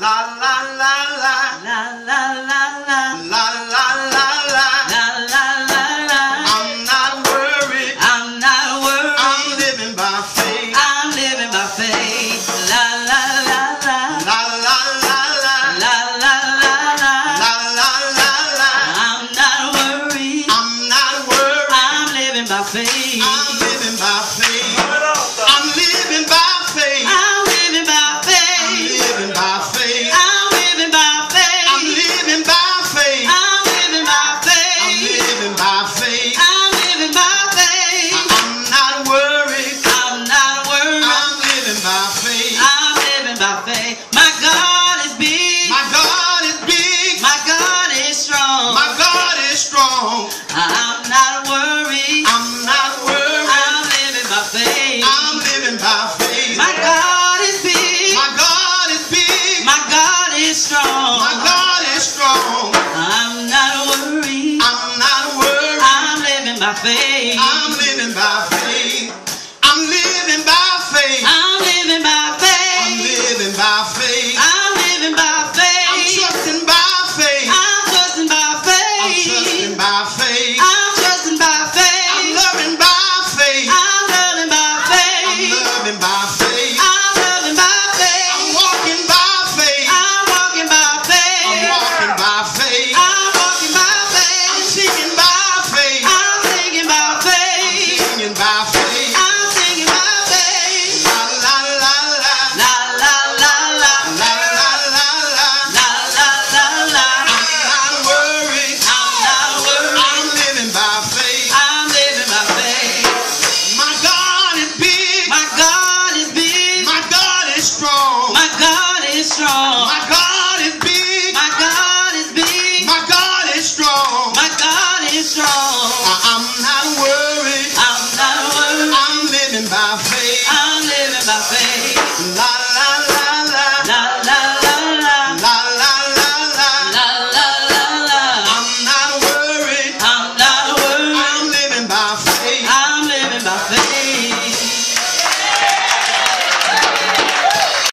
La la la la. La la la la. La la la la. La la la la. I'm not worried. I'm not worried. I'm living by faith. I'm living by faith. La la la la. La la la la. La la la la. La la la la. I'm not worried. I'm not worried. I'm living by faith. I'm living by faith. I'm living by faith. I'm living by I'm faith. living by faith. I'm living by faith. I'm living by faith. I'm living by I'm faith. living by faith. I'm living by faith. I'm not worried. I'm not worried. I'm living by faith. I'm living by faith. My God is big. My God is big. My God is strong. My God is strong. I'm not worried. I'm not worried. I'm living by faith. I'm living by faith. My God is big. My God is big. My God is strong. My God is strong. I'm not worried. I'm not worried. I'm living by faith. I'm living by faith. I'm living by faith. I'm living by I'm faith. living by faith. I'm living by I'm faith. trusting by faith. I'm trusting by I'm faith. trusting by faith. I'm trusting by I'm faith. loving by faith. I'm loving by I'm faith. loving by faith. I'm loving by I'm faith. walking by faith. I'm walking by I'm faith. walking by faith. I'm walking by I'm faith. singing by faith. I'm singing by faith. Singing by faith. I'm singing by faith. La la la la. La la la la. La la la la. La la la la. I'm not worried. I'm not worried. I'm living by faith. I'm living by faith. My God is big. My God is big. My God is strong. My God is strong. My God is big. My God is big.